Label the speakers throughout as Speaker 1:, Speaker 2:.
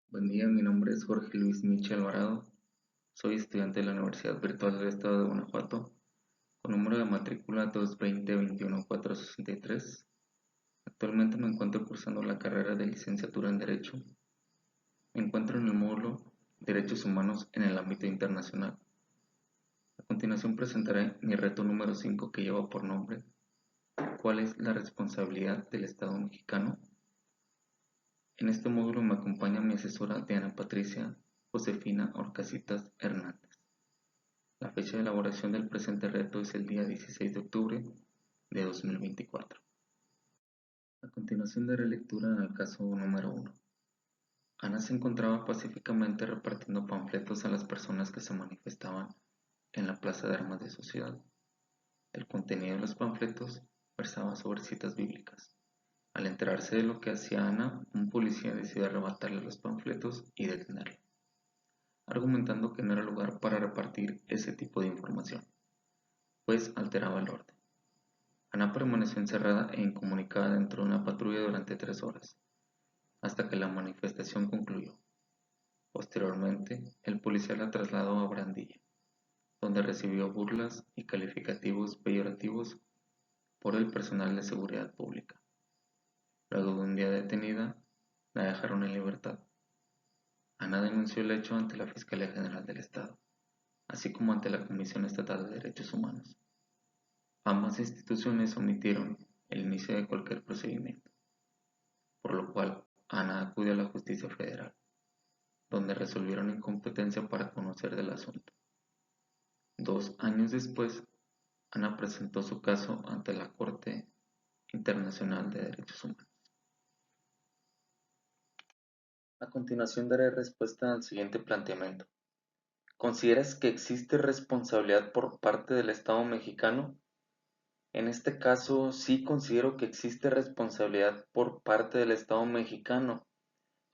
Speaker 1: Buen día, mi nombre es Jorge Luis Michel Alvarado. Soy estudiante de la Universidad Virtual del Estado de Guanajuato, con número de matrícula 220-21463. Actualmente me encuentro cursando la carrera de licenciatura en Derecho. Me encuentro en el módulo Derechos Humanos en el ámbito internacional. A continuación presentaré mi reto número 5 que lleva por nombre ¿Cuál es la responsabilidad del Estado mexicano? En este módulo me acompaña mi asesora Diana Patricia Josefina Orcasitas Hernández. La fecha de elaboración del presente reto es el día 16 de octubre de 2024. A continuación daré lectura al caso número 1. Ana se encontraba pacíficamente repartiendo panfletos a las personas que se manifestaban en la plaza de armas de su ciudad. El contenido de los panfletos versaba sobre citas bíblicas. Al enterarse de lo que hacía Ana, un policía decidió arrebatarle los panfletos y detenerla, argumentando que no era lugar para repartir ese tipo de información, pues alteraba el orden. Ana permaneció encerrada e incomunicada dentro de una patrulla durante 3 horas, hasta que la manifestación concluyó. Posteriormente, el policía la trasladó a Brandilla, donde recibió burlas y calificativos peyorativos por el personal de seguridad pública. Luego de un día detenida, la dejaron en libertad. Ana denunció el hecho ante la Fiscalía General del Estado, así como ante la Comisión Estatal de Derechos Humanos. Ambas instituciones omitieron el inicio de cualquier procedimiento, por lo cual Ana acudió a la Justicia Federal, donde resolvieron incompetencia para conocer del asunto. 2 años después, Ana presentó su caso ante la Corte Internacional de Derechos Humanos. A continuación daré respuesta al siguiente planteamiento. ¿Consideras que existe responsabilidad por parte del Estado mexicano? En este caso, sí considero que existe responsabilidad por parte del Estado mexicano,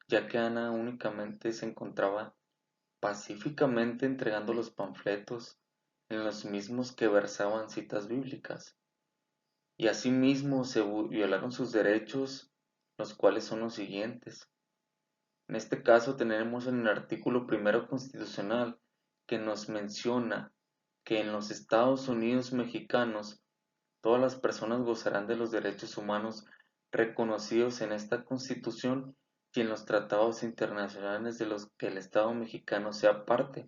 Speaker 1: ya que Ana únicamente se encontraba pacíficamente entregando los panfletos en los mismos que versaban citas bíblicas, y asimismo se violaron sus derechos, los cuales son los siguientes. En este caso tenemos en el artículo primero constitucional que nos menciona que en los Estados Unidos mexicanos todas las personas gozarán de los derechos humanos reconocidos en esta Constitución y en los tratados internacionales de los que el Estado mexicano sea parte,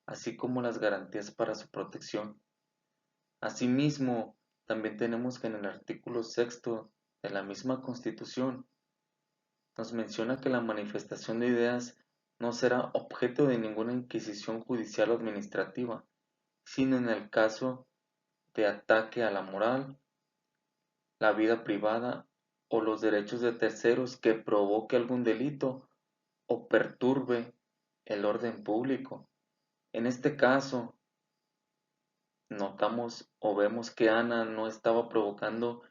Speaker 1: así como las garantías para su protección. Asimismo, también tenemos que en el artículo sexto de la misma Constitución nos menciona que la manifestación de ideas no será objeto de ninguna inquisición judicial o administrativa, sino en el caso de ataque a la moral, la vida privada o los derechos de terceros que provoque algún delito o perturbe el orden público. En este caso, notamos o vemos que Ana no estaba provocando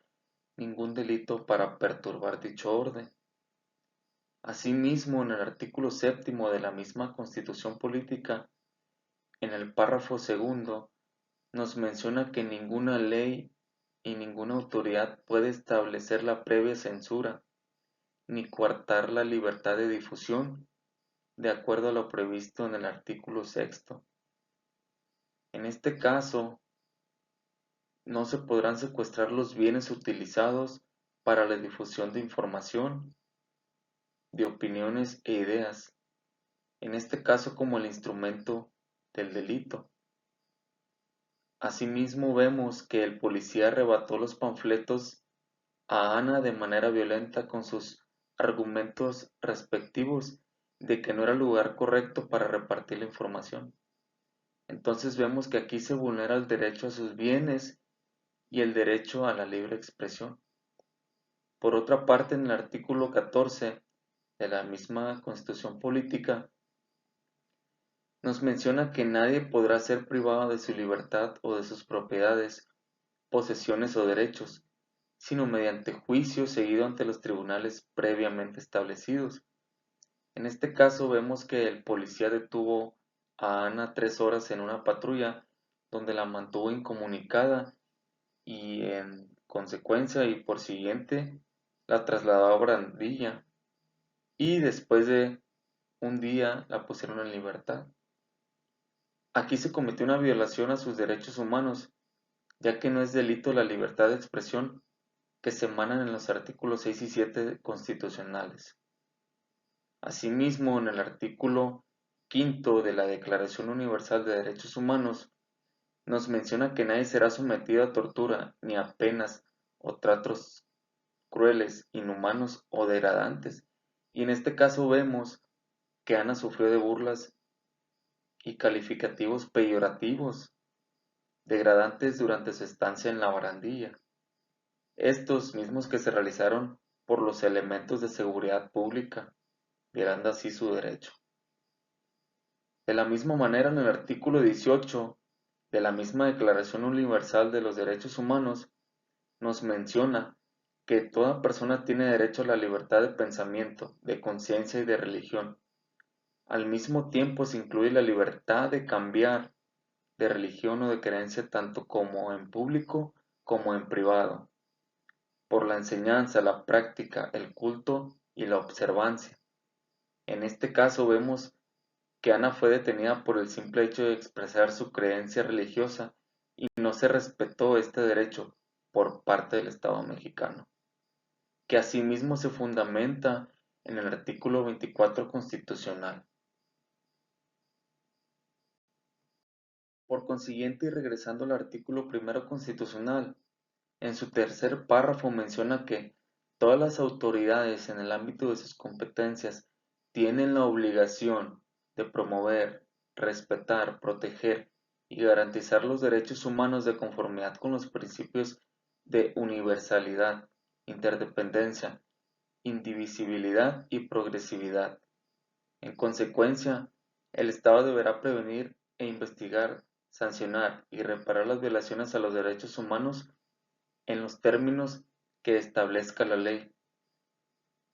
Speaker 1: ningún delito para perturbar dicho orden. Asimismo, en el artículo séptimo de la misma Constitución Política, en el párrafo segundo, nos menciona que ninguna ley y ninguna autoridad puede establecer la previa censura ni coartar la libertad de difusión, de acuerdo a lo previsto en el artículo sexto. En este caso, no se podrán secuestrar los bienes utilizados para la difusión de información, de opiniones e ideas, en este caso como el instrumento del delito. Asimismo vemos que el policía arrebató los panfletos a Ana de manera violenta con sus argumentos respectivos de que no era el lugar correcto para repartir la información. Entonces vemos que aquí se vulnera el derecho a sus bienes y el derecho a la libre expresión. Por otra parte, en el artículo 14 de la misma Constitución Política, nos menciona que nadie podrá ser privado de su libertad o de sus propiedades, posesiones o derechos, sino mediante juicio seguido ante los tribunales previamente establecidos. En este caso vemos que el policía detuvo a Ana 3 horas en una patrulla donde la mantuvo incomunicada y en consecuencia y por siguiente la trasladó a Brandilla y después de un día la pusieron en libertad. Aquí se cometió una violación a sus derechos humanos, ya que no es delito la libertad de expresión que se emanan en los artículos 6 y 7 constitucionales. Asimismo, en el artículo quinto de la Declaración Universal de Derechos Humanos, nos menciona que nadie será sometido a tortura, ni a penas o tratos crueles, inhumanos o degradantes. Y en este caso vemos que Ana sufrió de burlas y calificativos peyorativos, degradantes durante su estancia en la barandilla. Estos mismos que se realizaron por los elementos de seguridad pública, violando así su derecho. De la misma manera, en el artículo 18 de la misma Declaración Universal de los Derechos Humanos, nos menciona que toda persona tiene derecho a la libertad de pensamiento, de conciencia y de religión. Al mismo tiempo se incluye la libertad de cambiar de religión o de creencia tanto como en público como en privado, por la enseñanza, la práctica, el culto y la observancia. En este caso vemos que Ana fue detenida por el simple hecho de expresar su creencia religiosa y no se respetó este derecho por parte del Estado mexicano, que asimismo se fundamenta en el artículo 24 constitucional. Por consiguiente, y regresando al artículo primero constitucional, en su tercer párrafo menciona que todas las autoridades en el ámbito de sus competencias tienen la obligación de promover, respetar, proteger y garantizar los derechos humanos de conformidad con los principios de universalidad, interdependencia, indivisibilidad y progresividad. En consecuencia, el Estado deberá prevenir e investigar, sancionar y reparar las violaciones a los derechos humanos en los términos que establezca la ley.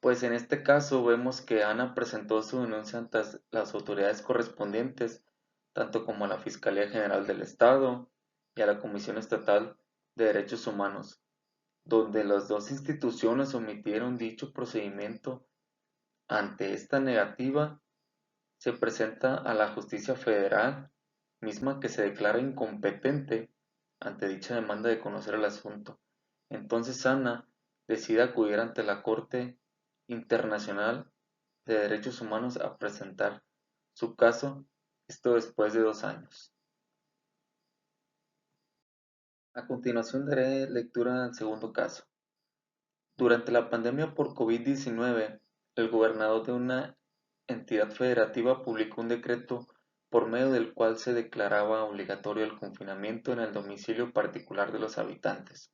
Speaker 1: Pues en este caso vemos que Ana presentó su denuncia ante las autoridades correspondientes, tanto como a la Fiscalía General del Estado y a la Comisión Estatal de Derechos Humanos, donde las dos instituciones omitieron dicho procedimiento. Ante esta negativa, se presenta a la Justicia Federal, misma que se declara incompetente ante dicha demanda de conocer el asunto. Entonces Ana decide acudir ante la Corte Internacional de Derechos Humanos a presentar su caso, esto después de 2 años. A continuación daré lectura al segundo caso. Durante la pandemia por COVID-19, el gobernador de una entidad federativa publicó un decreto por medio del cual se declaraba obligatorio el confinamiento en el domicilio particular de los habitantes,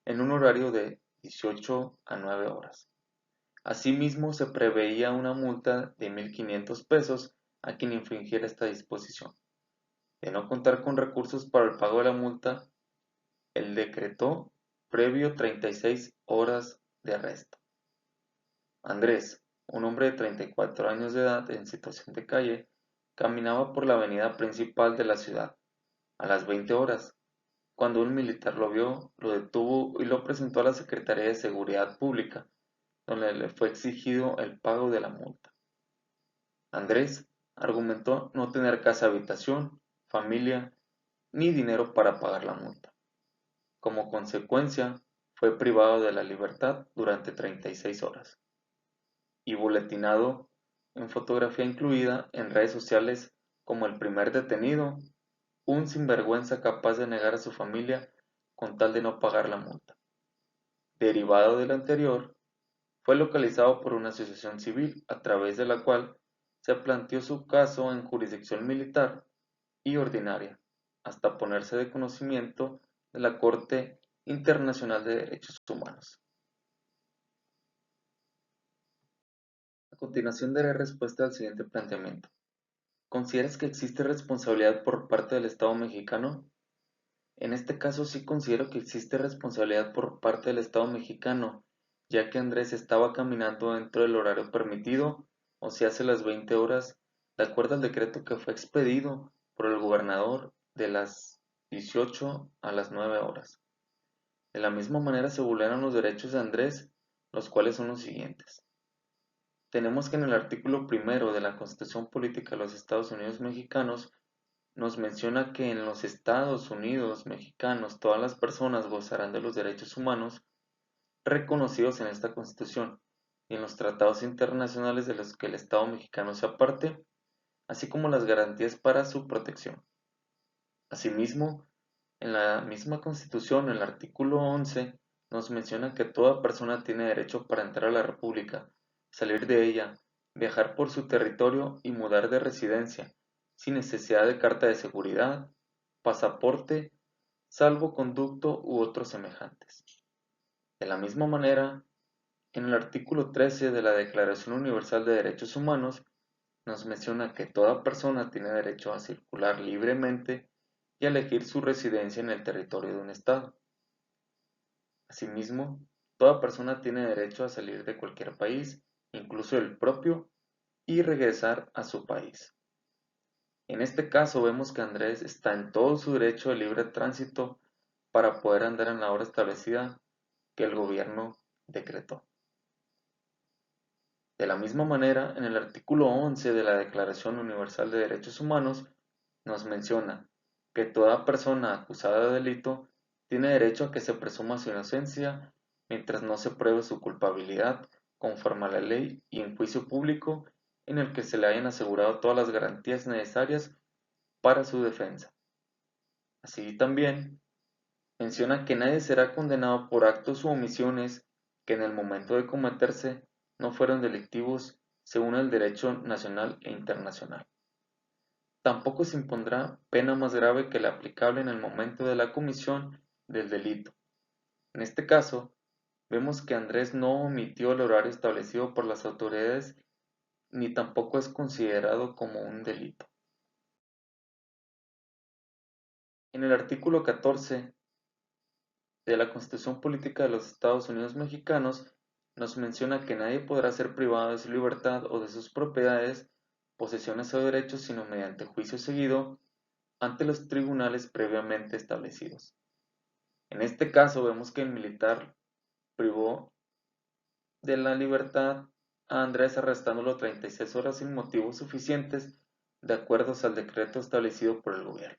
Speaker 1: en un horario de 18 a 9 horas. Asimismo, se preveía una multa de 1,500 pesos a quien infringiera esta disposición. De no contar con recursos para el pago de la multa, el decretó previo 36 horas de arresto. Andrés, un hombre de 34 años de edad en situación de calle, caminaba por la avenida principal de la ciudad a las 20 horas, cuando un militar lo vio, lo detuvo y lo presentó a la Secretaría de Seguridad Pública, donde le fue exigido el pago de la multa. Andrés argumentó no tener casa-habitación, familia, ni dinero para pagar la multa. Como consecuencia, fue privado de la libertad durante 36 horas y boletinado en fotografía incluida en redes sociales como el primer detenido, un sinvergüenza capaz de negar a su familia con tal de no pagar la multa. Derivado del anterior, fue localizado por una asociación civil a través de la cual se planteó su caso en jurisdicción militar y ordinaria, hasta ponerse de conocimiento de la Corte Internacional de Derechos Humanos. A continuación daré respuesta al siguiente planteamiento. ¿Consideras que existe responsabilidad por parte del Estado mexicano? En este caso sí considero que existe responsabilidad por parte del Estado mexicano, ya que Andrés estaba caminando dentro del horario permitido, o sea, hace las 20 horas, de acuerdo al decreto que fue expedido por el gobernador de las 18 a las 9 horas. De la misma manera se vulneran los derechos de Andrés, los cuales son los siguientes. tenemos que en el artículo primero de la Constitución Política de los Estados Unidos Mexicanos nos menciona que en los Estados Unidos Mexicanos todas las personas gozarán de los derechos humanos reconocidos en esta Constitución y en los tratados internacionales de los que el Estado mexicano sea parte, así como las garantías para su protección. Asimismo, en la misma Constitución, el artículo 11 nos menciona que toda persona tiene derecho para entrar a la República, salir de ella, viajar por su territorio y mudar de residencia, sin necesidad de carta de seguridad, pasaporte, salvoconducto u otros semejantes. De la misma manera, en el artículo 13 de la Declaración Universal de Derechos Humanos nos menciona que toda persona tiene derecho a circular libremente y a elegir su residencia en el territorio de un estado. Asimismo, toda persona tiene derecho a salir de cualquier país, incluso el propio, y regresar a su país. En este caso vemos que Andrés está en todo su derecho de libre tránsito para poder andar en la hora establecida que el gobierno decretó. De la misma manera, en el artículo 11 de la Declaración Universal de Derechos Humanos nos menciona que toda persona acusada de delito tiene derecho a que se presuma su inocencia mientras no se pruebe su culpabilidad conforme a la ley y en juicio público en el que se le hayan asegurado todas las garantías necesarias para su defensa. Así también menciona que nadie será condenado por actos u omisiones que en el momento de cometerse no fueron delictivos según el derecho nacional e internacional. Tampoco se impondrá pena más grave que la aplicable en el momento de la comisión del delito. En este caso, vemos que Andrés no omitió el horario establecido por las autoridades ni tampoco es considerado como un delito. En el artículo 14 de la Constitución Política de los Estados Unidos Mexicanos nos menciona que nadie podrá ser privado de su libertad o de sus propiedades, posesiones o derechos sino mediante juicio seguido ante los tribunales previamente establecidos. En este caso vemos que el militar privó de la libertad a Andrés arrestándolo 36 horas sin motivos suficientes de acuerdo al decreto establecido por el gobierno.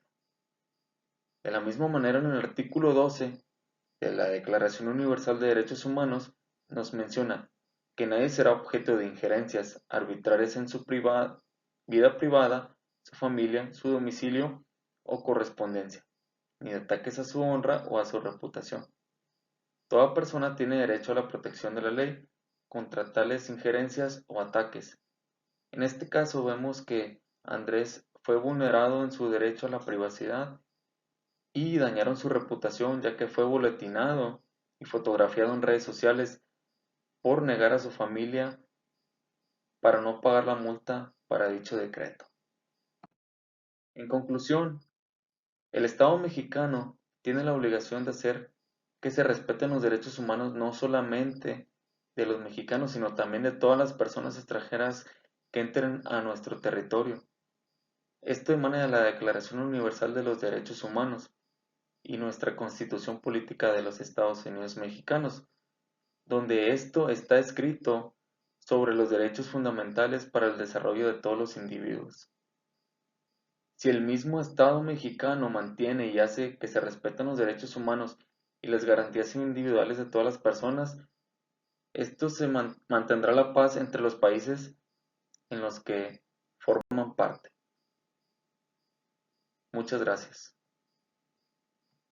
Speaker 1: De la misma manera, en el artículo 12 de la Declaración Universal de Derechos Humanos nos menciona que nadie será objeto de injerencias arbitrarias en su vida privada, su familia, su domicilio o correspondencia, ni de ataques a su honra o a su reputación. Toda persona tiene derecho a la protección de la ley contra tales injerencias o ataques. En este caso vemos que Andrés fue vulnerado en su derecho a la privacidad y dañaron su reputación ya que fue boletinado y fotografiado en redes sociales por negar a su familia para no pagar la multa para dicho decreto. En conclusión, el Estado mexicano tiene la obligación de hacer que se respeten los derechos humanos no solamente de los mexicanos, sino también de todas las personas extranjeras que entren a nuestro territorio. Esto emana de la Declaración Universal de los Derechos Humanos y nuestra Constitución Política de los Estados Unidos Mexicanos, donde esto está escrito sobre los derechos fundamentales para el desarrollo de todos los individuos. Si el mismo Estado mexicano mantiene y hace que se respeten los derechos humanos y las garantías individuales de todas las personas, esto se mantendrá la paz entre los países en los que forman parte. Muchas gracias.